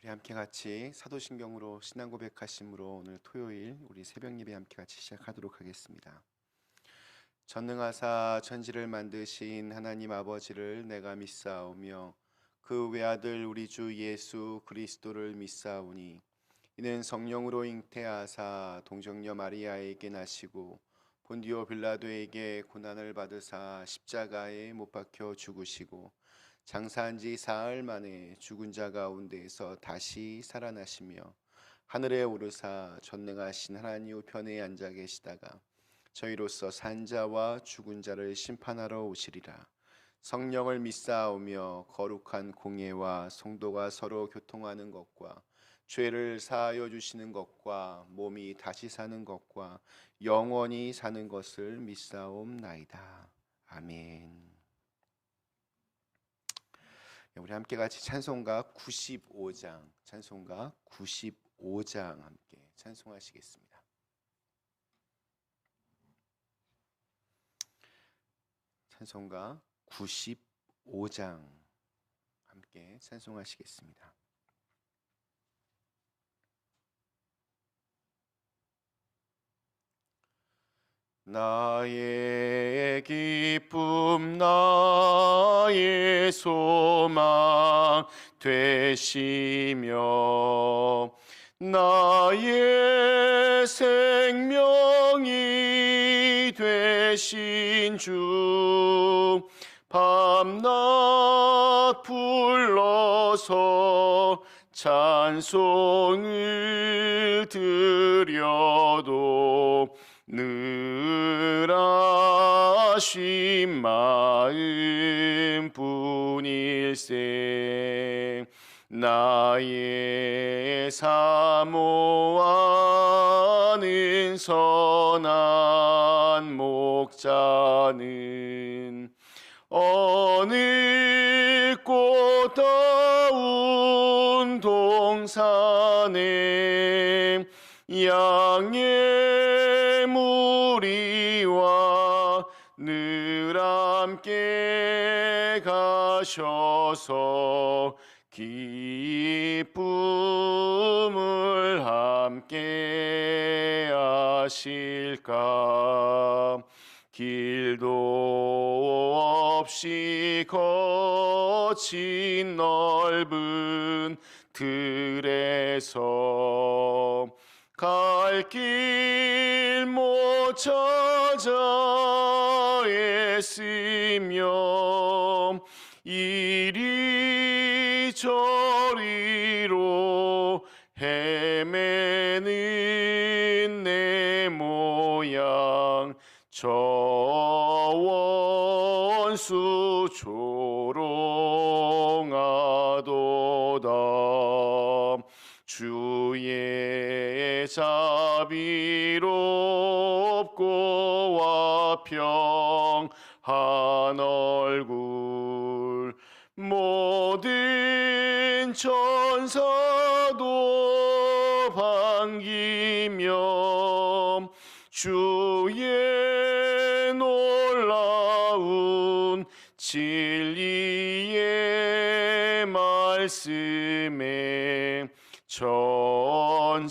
우리 함께 같이 사도신경으로 신앙 고백하심으로 오늘 토요일 우리 새벽 예배 함께 같이 시작하도록 하겠습니다. 전능하사 천지를 만드신 하나님 아버지를 내가 믿사오며 그 외아들 우리 주 예수 그리스도를 믿사오니 이는 성령으로 잉태하사 동정녀 마리아에게 나시고 본디오 빌라도에게 고난을 받으사 십자가에 못 박혀 죽으시고 장사한 지 사흘 만에 죽은 자 가운데에서 다시 살아나시며 하늘에 오르사 전능하신 하나님 우편에 앉아 계시다가 저희로서 산 자와 죽은 자를 심판하러 오시리라. 성령을 믿사오며 거룩한 공예와 성도가 서로 교통하는 것과 죄를 사하여 주시는 것과 몸이 다시 사는 것과 영원히 사는 것을 믿사옵나이다. 아멘. 우리 함께 같이 찬송가 95장 함께 찬송하시겠습니다. 찬송가 95장 함께 찬송하시겠습니다. 나의 기쁨 나의 소망 되시며 나의 생명이 되신 주 밤낮 불러서 찬송을 드려도 늘 아쉬운 마음뿐일세. 나의 사모하는 선한 목자는 어느 꽃다운 동산에 양의 무리와 늘 함께 가셔서 기쁨을 함께 하실까. 길도 없이 거친 넓은 들에서 갈 길 못 찾아 애쓰며 이리저리로 헤매는 내 모양 저 원수 조롱하도다. 주의 자비롭고 와평한 얼굴 모든 천사도 반기며 주의 놀라운 진리의 말씀에 천지가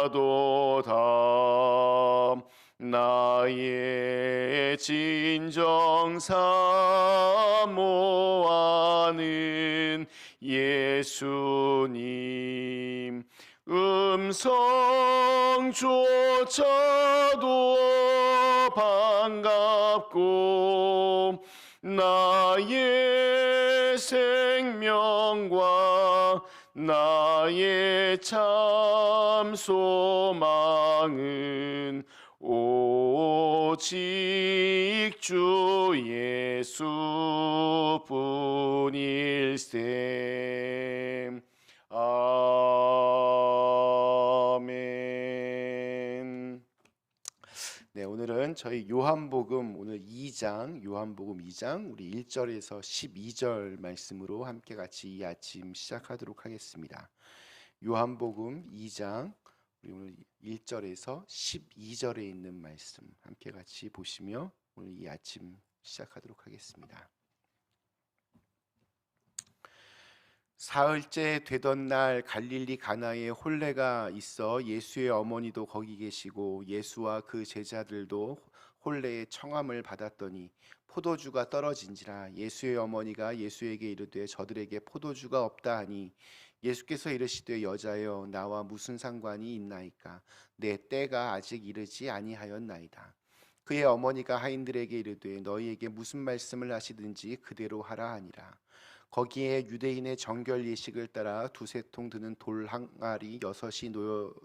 화답하도다. 나의 진정 사모하는 예수님 음성조차도 반갑고 나의 생명과 나의 참 소망은 오직 주 예수뿐일세. 아멘. 네, 오늘은 저희 요한복음 오늘 2장 요한복음 2장 우리 1절에서 12절 말씀으로 함께 같이 이 아침 시작하도록 하겠습니다. 요한복음 2장 우리 오늘 1절에서 12절에 있는 말씀 함께 같이 보시며 오늘 이 아침 시작하도록 하겠습니다. 사흘째 되던 날 갈릴리 가나에 혼례가 있어 예수의 어머니도 거기 계시고 예수와 그 제자들도 혼례의 청함을 받았더니 포도주가 떨어진지라. 예수의 어머니가 예수에게 이르되 저들에게 포도주가 없다 하니 예수께서 이르시되 여자여 나와 무슨 상관이 있나이까? 내 때가 아직 이르지 아니하였나이다. 그의 어머니가 하인들에게 이르되 너희에게 무슨 말씀을 하시든지 그대로 하라 하니라. 거기에 유대인의 정결 예식을 따라 두세 통 드는 돌 항아리 여섯이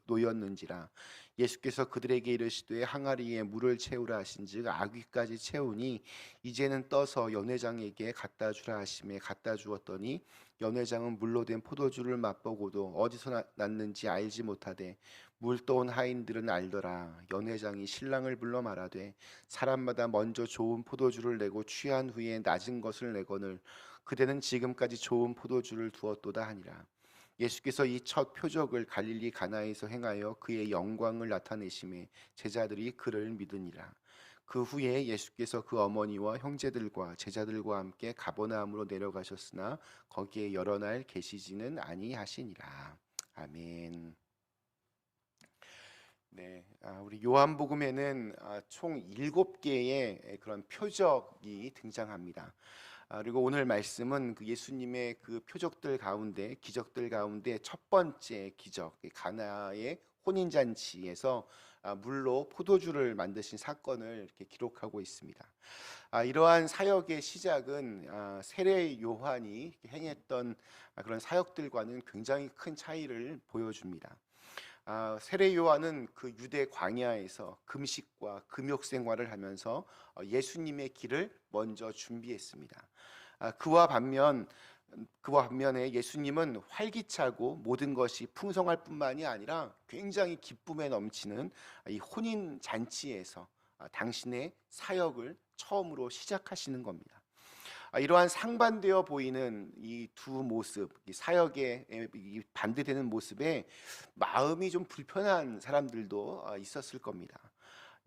놓였는지라. 예수께서 그들에게 이르시되 항아리에 물을 채우라 하신즉 아귀까지 채우니 이제는 떠서 연회장에게 갖다 주라 하심에 갖다 주었더니 연회장은 물로 된 포도주를 맛보고도 어디서 났는지 알지 못하되 물 떠온 하인들은 알더라. 연회장이 신랑을 불러 말하되 사람마다 먼저 좋은 포도주를 내고 취한 후에 낮은 것을 내거늘 그대는 지금까지 좋은 포도주를 두었도다 하니라. 예수께서 이 첫 표적을 갈릴리 가나에서 행하여 그의 영광을 나타내심에 제자들이 그를 믿으니라. 그 후에 예수께서 그 어머니와 형제들과 제자들과 함께 가버나움으로 내려가셨으나 거기에 여러 날 계시지는 아니하시니라. 아멘. 네, 우리 요한복음에는 총 7개의 그런 표적이 등장합니다. 그리고 오늘 말씀은 그 예수님의 그 표적들 가운데, 기적들 가운데 첫 번째 기적, 가나의 혼인잔치에서 물로 포도주를 만드신 사건을 이렇게 기록하고 있습니다. 이러한 사역의 시작은 세례 요한이 행했던 그런 사역들과는 굉장히 큰 차이를 보여줍니다. 세례 요한은 그 유대 광야에서 금식과 금욕 생활을 하면서 예수님의 길을 먼저 준비했습니다. 그와 반면에 예수님은 활기차고 모든 것이 풍성할 뿐만이 아니라 굉장히 기쁨에 넘치는 이 혼인 잔치에서 당신의 사역을 처음으로 시작하시는 겁니다. 이러한 상반되어 보이는 이 두 모습, 이 사역에 반대되는 모습에 마음이 좀 불편한 사람들도 있었을 겁니다.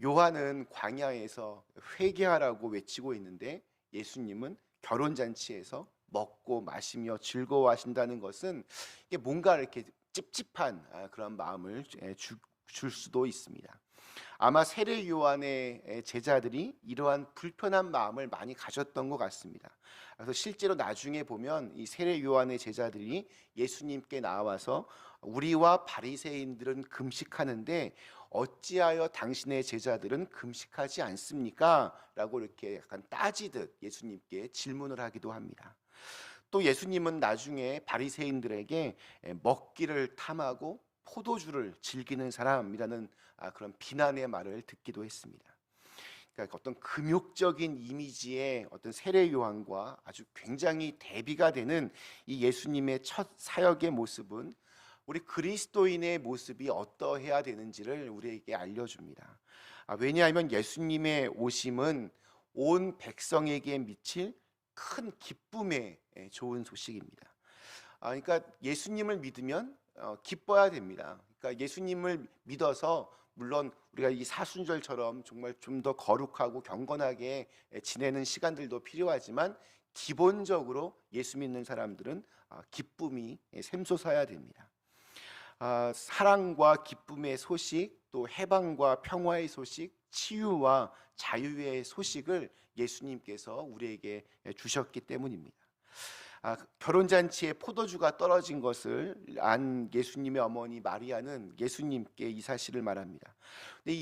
요한은 광야에서 회개하라고 외치고 있는데 예수님은 결혼잔치에서 먹고 마시며 즐거워하신다는 것은 이게 뭔가 이렇게 찝찝한 그런 마음을 줄 수도 있습니다. 아마 세례 요한의 제자들이 이러한 불편한 마음을 많이 가졌던 것 같습니다. 그래서 실제로 나중에 보면 이 세례 요한의 제자들이 예수님께 나와서 우리와 바리새인들은 금식하는데 어찌하여 당신의 제자들은 금식하지 않습니까? 라고 이렇게 약간 따지듯 예수님께 질문을 하기도 합니다. 또 예수님은 나중에 바리새인들에게 먹기를 탐하고 포도주를 즐기는 사람이라는 그런 비난의 말을 듣기도 했습니다. 그러니까 어떤 금욕적인 이미지의 어떤 세례 요한과 아주 굉장히 대비가 되는 이 예수님의 첫 사역의 모습은 우리 그리스도인의 모습이 어떠해야 되는지를 우리에게 알려줍니다. 왜냐하면 예수님의 오심은 온 백성에게 미칠 큰 기쁨의 좋은 소식입니다. 그러니까 예수님을 믿으면 기뻐야 됩니다. 그러니까 예수님을 믿어서 물론 우리가 이 사순절처럼 정말 좀 더 거룩하고 경건하게 지내는 시간들도 필요하지만 기본적으로 예수 믿는 사람들은 기쁨이 샘솟아야 됩니다. 사랑과 기쁨의 소식, 또 해방과 평화의 소식, 치유와 자유의 소식을 예수님께서 우리에게 주셨기 때문입니다. 결혼잔치에 포도주가 떨어진 것을 안 예수님의 어머니 마리아는 예수님께 이 사실을 말합니다. 근데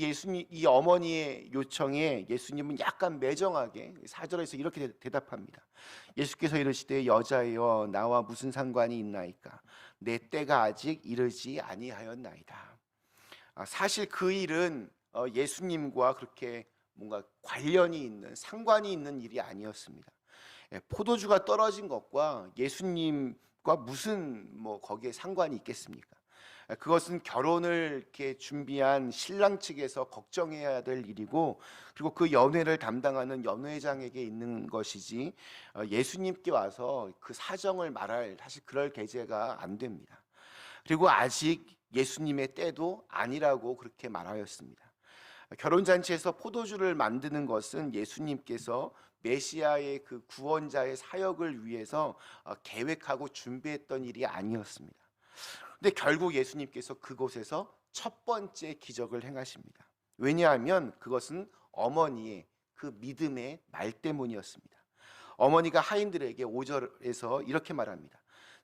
이 어머니의 요청에 예수님은 약간 매정하게 4절에서 이렇게 대답합니다. 예수께서 이르시되 여자여 나와 무슨 상관이 있나이까? 내 때가 아직 이르지 아니하였나이다. 사실 그 일은 예수님과 그렇게 뭔가 관련이 있는 상관이 있는 일이 아니었습니다. 포도주가 떨어진 것과 예수님과 무슨 거기에 상관이 있겠습니까? 그것은 결혼을 이렇게 준비한 신랑 측에서 걱정해야 될 일이고, 그리고 그 연회를 담당하는 연회장에게 있는 것이지 예수님께 와서 그 사정을 말할 사실 그럴 계제가 안 됩니다. 그리고 아직 예수님의 때도 아니라고 그렇게 말하였습니다. 결혼잔치에서 포도주를 만드는 것은 예수님께서 메시아의 그 구원자의 사역을 위해서 계획하고 준비했던 일이 아니었습니다. 근데 결국 예수님께서 그곳에서 첫 번째 기적을 행하십니다. 왜냐하면 그것은 어머니의 그 믿음의 말 때문이었습니다. 어머니가 하인들에게 5절에서 이렇게 말합니다.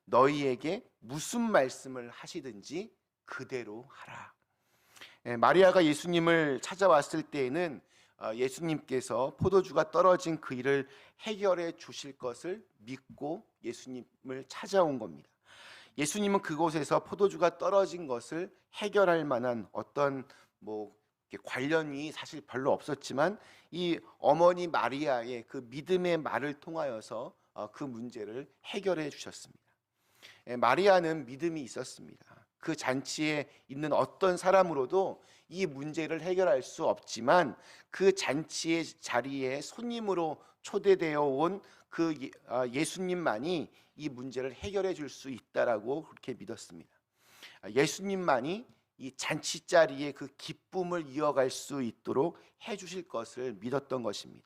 너희에게 무슨 말씀을 하시든지 그대로 하라. 마리아가 예수님을 찾아왔을 때에는 예수님께서 포도주가 떨어진 그 일을 해결해 주실 것을 믿고 예수님을 찾아온 겁니다. 예수님은 그곳에서 포도주가 떨어진 것을 해결할 만한 어떤 관련이 사실 별로 없었지만 이 어머니 마리아의 그 믿음의 말을 통하여서 그 문제를 해결해 주셨습니다. 마리아는 믿음이 있었습니다. 그 잔치에 있는 어떤 사람으로도 이 문제를 해결할 수 없지만 그 잔치의 자리에 손님으로 초대되어 온 그 예수님만이 이 문제를 해결해 줄 수 있다라고 그렇게 믿었습니다. 예수님만이 이 잔치 자리에 그 기쁨을 이어갈 수 있도록 해 주실 것을 믿었던 것입니다.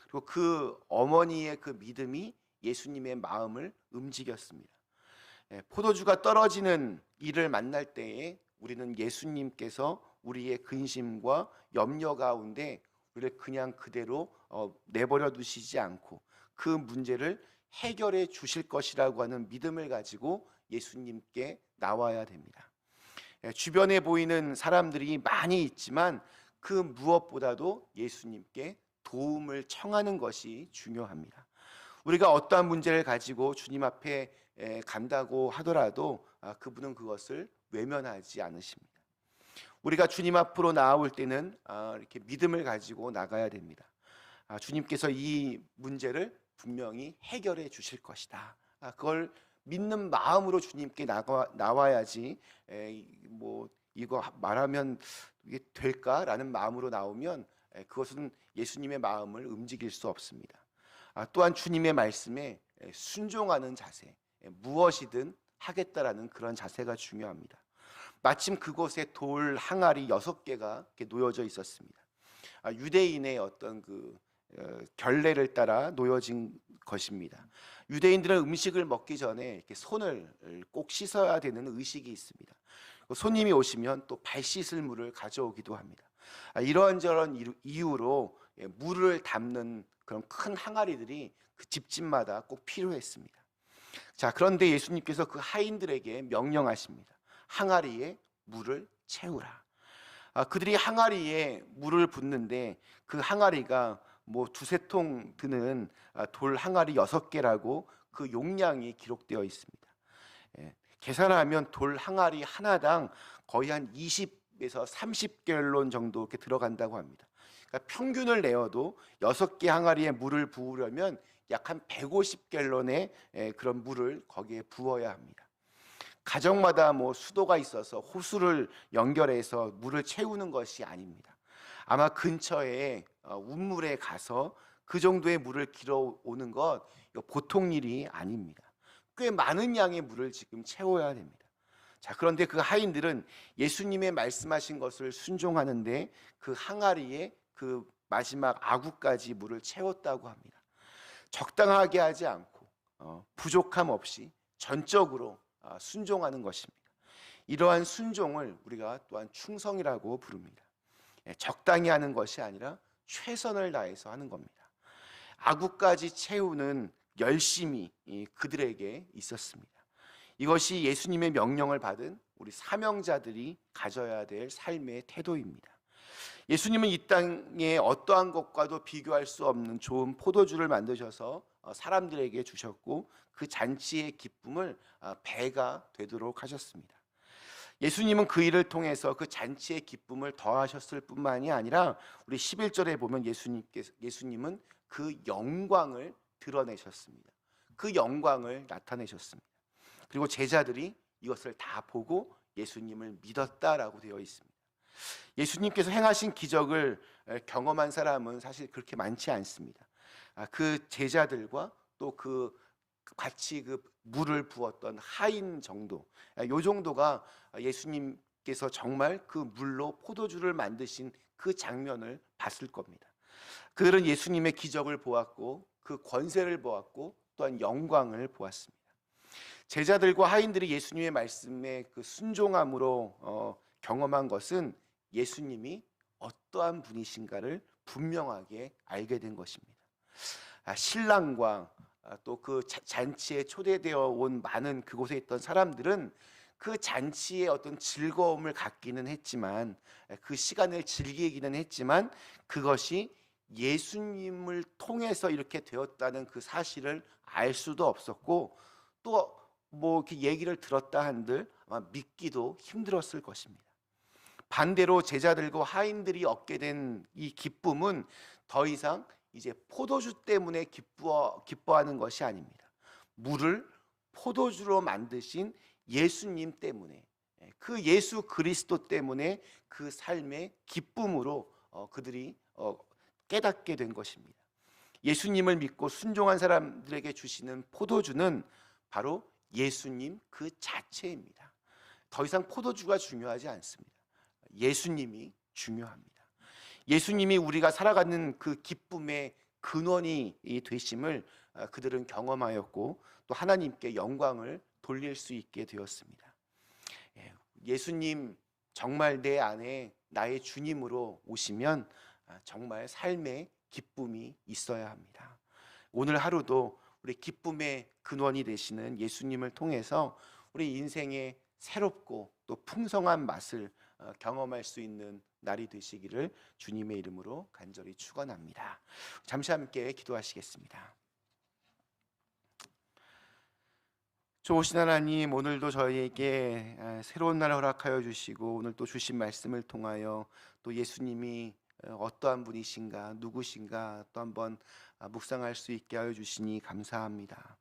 그리고 그 어머니의 그 믿음이 예수님의 마음을 움직였습니다. 포도주가 떨어지는 일을 만날 때에 우리는 예수님께서 우리의 근심과 염려 가운데 우리를 그냥 그대로 내버려 두시지 않고 그 문제를 해결해 주실 것이라고 하는 믿음을 가지고 예수님께 나와야 됩니다. 주변에 보이는 사람들이 많이 있지만 그 무엇보다도 예수님께 도움을 청하는 것이 중요합니다. 우리가 어떠한 문제를 가지고 주님 앞에 간다고 하더라도 그분은 그것을 외면하지 않으십니다. 우리가 주님 앞으로 나아올 때는 이렇게 믿음을 가지고 나가야 됩니다. 주님께서 이 문제를 분명히 해결해 주실 것이다. 그걸 믿는 마음으로 주님께 나와야지 이거 말하면 이게 될까라는 마음으로 나오면 그것은 예수님의 마음을 움직일 수 없습니다. 또한 주님의 말씀에 순종하는 자세, 무엇이든 하겠다라는 그런 자세가 중요합니다. 마침 그곳에 돌 항아리 6개가 놓여져 있었습니다. 유대인의 어떤 그 결례를 따라 놓여진 것입니다. 유대인들은 음식을 먹기 전에 이렇게 손을 꼭 씻어야 되는 의식이 있습니다. 손님이 오시면 또 발 씻을 물을 가져오기도 합니다. 이런저런 이유로 물을 담는 그런 큰 항아리들이 그 집집마다 꼭 필요했습니다. 자, 그런데 예수님께서 그 하인들에게 명령하십니다. 항아리에 물을 채우라. 그들이 항아리에 물을 붓는데 그 항아리가 두세 통 드는 돌 항아리 6개라고 그 용량이 기록되어 있습니다. 계산하면 돌 항아리 하나당 거의 한 20에서 30갤론 정도 이렇게 들어간다고 합니다. 그러니까 평균을 내어도 6개 항아리에 물을 부으려면 약 한 150갤론의 그런 물을 거기에 부어야 합니다. 가정마다 수도가 있어서 호수를 연결해서 물을 채우는 것이 아닙니다. 아마 근처에 운물에 가서 그 정도의 물을 길어오는 것 보통 일이 아닙니다. 꽤 많은 양의 물을 지금 채워야 됩니다. 자, 그런데 그 하인들은 예수님의 말씀하신 것을 순종하는데 그 항아리에 그 마지막 아구까지 물을 채웠다고 합니다. 적당하게 하지 않고 부족함 없이 전적으로 순종하는 것입니다. 이러한 순종을 우리가 또한 충성이라고 부릅니다. 적당히 하는 것이 아니라 최선을 다해서 하는 겁니다. 아구까지 채우는 열심이 그들에게 있었습니다. 이것이 예수님의 명령을 받은 우리 사명자들이 가져야 될 삶의 태도입니다. 예수님은 이 땅에 어떠한 것과도 비교할 수 없는 좋은 포도주를 만드셔서 사람들에게 주셨고 그 잔치의 기쁨을 배가 되도록 하셨습니다. 예수님은 그 일을 통해서 그 잔치의 기쁨을 더하셨을 뿐만이 아니라 우리 11절에 보면 예수님은 그 영광을 드러내셨습니다. 그 영광을 나타내셨습니다. 그리고 제자들이 이것을 다 보고 예수님을 믿었다라고 되어 있습니다. 예수님께서 행하신 기적을 경험한 사람은 사실 그렇게 많지 않습니다. 그 제자들과 또 그 같이 그 물을 부었던 하인 정도, 요 정도가 예수님께서 정말 그 물로 포도주를 만드신 그 장면을 봤을 겁니다. 그들은 예수님의 기적을 보았고 그 권세를 보았고 또한 영광을 보았습니다. 제자들과 하인들이 예수님의 말씀에 그 순종함으로 경험한 것은 예수님이 어떠한 분이신가를 분명하게 알게 된 것입니다. 신랑과 또 그 잔치에 초대되어 온 많은 그곳에 있던 사람들은 그 잔치의 어떤 즐거움을 갖기는 했지만, 그 시간을 즐기기는 했지만, 그것이 예수님을 통해서 이렇게 되었다는 그 사실을 알 수도 없었고, 또 뭐 이렇게 얘기를 들었다 한들 아마 믿기도 힘들었을 것입니다. 반대로 제자들과 하인들이 얻게 된 이 기쁨은 더 이상 이제 포도주 때문에 기뻐하는 것이 아닙니다. 물을 포도주로 만드신 예수님 때문에, 그 예수 그리스도 때문에 그 삶의 기쁨으로 그들이 깨닫게 된 것입니다. 예수님을 믿고 순종한 사람들에게 주시는 포도주는 바로 예수님 그 자체입니다. 더 이상 포도주가 중요하지 않습니다. 예수님이 중요합니다. 예수님이 우리가 살아가는 그 기쁨의 근원이 되심을 그들은 경험하였고 또 하나님께 영광을 돌릴 수 있게 되었습니다. 예수님 정말 내 안에 나의 주님으로 오시면 정말 삶의 기쁨이 있어야 합니다. 오늘 하루도 우리 기쁨의 근원이 되시는 예수님을 통해서 우리 인생의 새롭고 또 풍성한 맛을 경험할 수 있는 날이 되시기를 주님의 이름으로 간절히 축원합니다. 잠시 함께 기도하시겠습니다. 좋으신 하나님, 오늘도 저희에게 새로운 날을 허락하여 주시고 오늘 또 주신 말씀을 통하여 또 예수님이 어떠한 분이신가, 누구신가 또 한번 묵상할 수 있게 하여 주시니 감사합니다.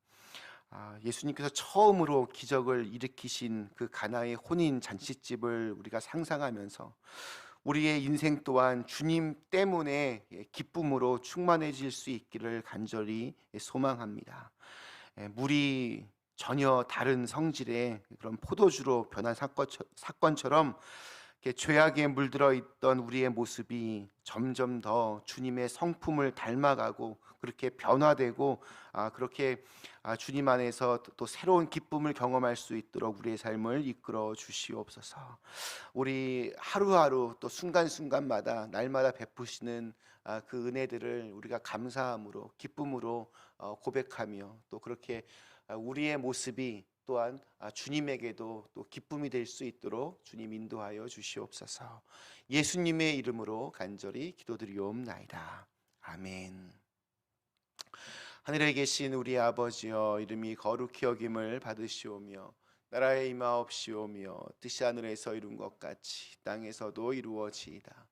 예수님께서 처음으로 기적을 일으키신 그 가나의 혼인 잔치집을 우리가 상상하면서 우리의 인생 또한 주님 때문에 기쁨으로 충만해질 수 있기를 간절히 소망합니다. 물이 전혀 다른 성질의 그런 포도주로 변한 사건처럼 죄악에 물들어 있던 우리의 모습이 점점 더 주님의 성품을 닮아가고 그렇게 변화되고 그렇게 주님 안에서 또 새로운 기쁨을 경험할 수 있도록 우리의 삶을 이끌어 주시옵소서. 우리 하루하루 또 순간순간마다 날마다 베푸시는 그 은혜들을 우리가 감사함으로 기쁨으로 고백하며 또 그렇게 우리의 모습이 또한 주님에게도 또 기쁨이 될 수 있도록 주님 인도하여 주시옵소서. 예수님의 이름으로 간절히 기도드리옵나이다. 아멘. 하늘에 계신 우리 아버지여, 이름이 거룩히 여김을 받으시오며 나라의 임하옵시오며 뜻이 하늘에서 이룬 것 같이 땅에서도 이루어지이다.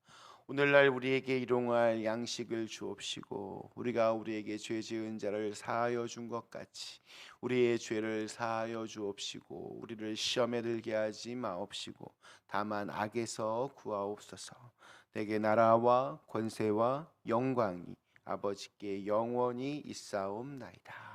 오늘날 우리에게 일용할 양식을 주옵시고 우리가 우리에게 죄 지은 자를 사하여 준 것 같이 우리의 죄를 사하여 주옵시고 우리를 시험에 들게 하지 마옵시고 다만 악에서 구하옵소서. 내게 나라와 권세와 영광이 아버지께 영원히 있사옵나이다.